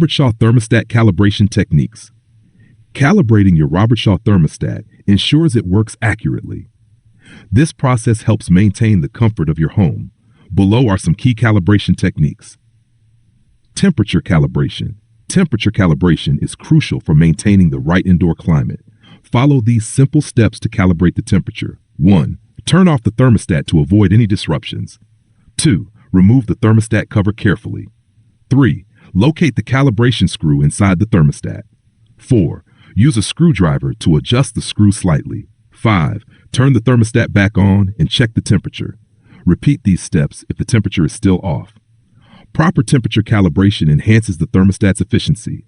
Robertshaw Thermostat Calibration Techniques. Calibrating your Robertshaw thermostat ensures it works accurately. This process helps maintain the comfort of your home. Below are some key calibration techniques. Temperature calibration. Temperature calibration is crucial for maintaining the right indoor climate. Follow these simple steps to calibrate the temperature. 1. Turn off the thermostat to avoid any disruptions. 2. Remove the thermostat cover carefully. 3. Locate the calibration screw inside the thermostat. 4. Use a screwdriver to adjust the screw slightly. 5. Turn the thermostat back on and check the temperature. Repeat these steps if the temperature is still off. Proper temperature calibration enhances the thermostat's efficiency.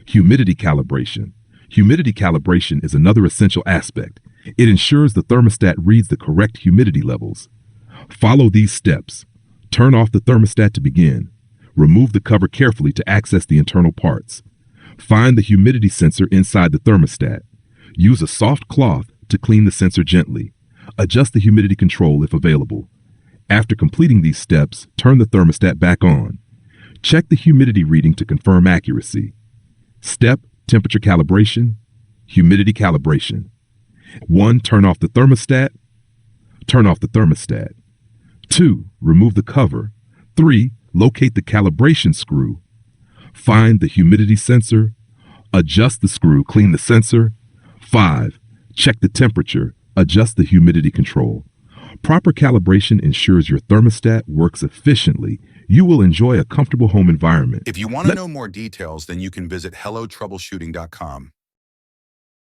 Humidity calibration. Humidity calibration is another essential aspect. It ensures the thermostat reads the correct humidity levels. Follow these steps. Turn off the thermostat to begin. Remove the cover carefully to access the internal parts. Find the humidity sensor inside the thermostat. Use a soft cloth to clean the sensor gently. Adjust the humidity control if available. After completing these steps, turn the thermostat back on. Check the humidity reading to confirm accuracy. Step: temperature calibration, humidity calibration. 1. Turn off the thermostat. Turn off the thermostat. 2. Remove the cover. 3. Locate the calibration screw. Find the humidity sensor. Adjust the screw, clean the sensor. 5. Check the temperature. Adjust the humidity control. Proper calibration ensures your thermostat works efficiently. You will enjoy a comfortable home environment. If you want to know more details, then you can visit hellotroubleshooting.com.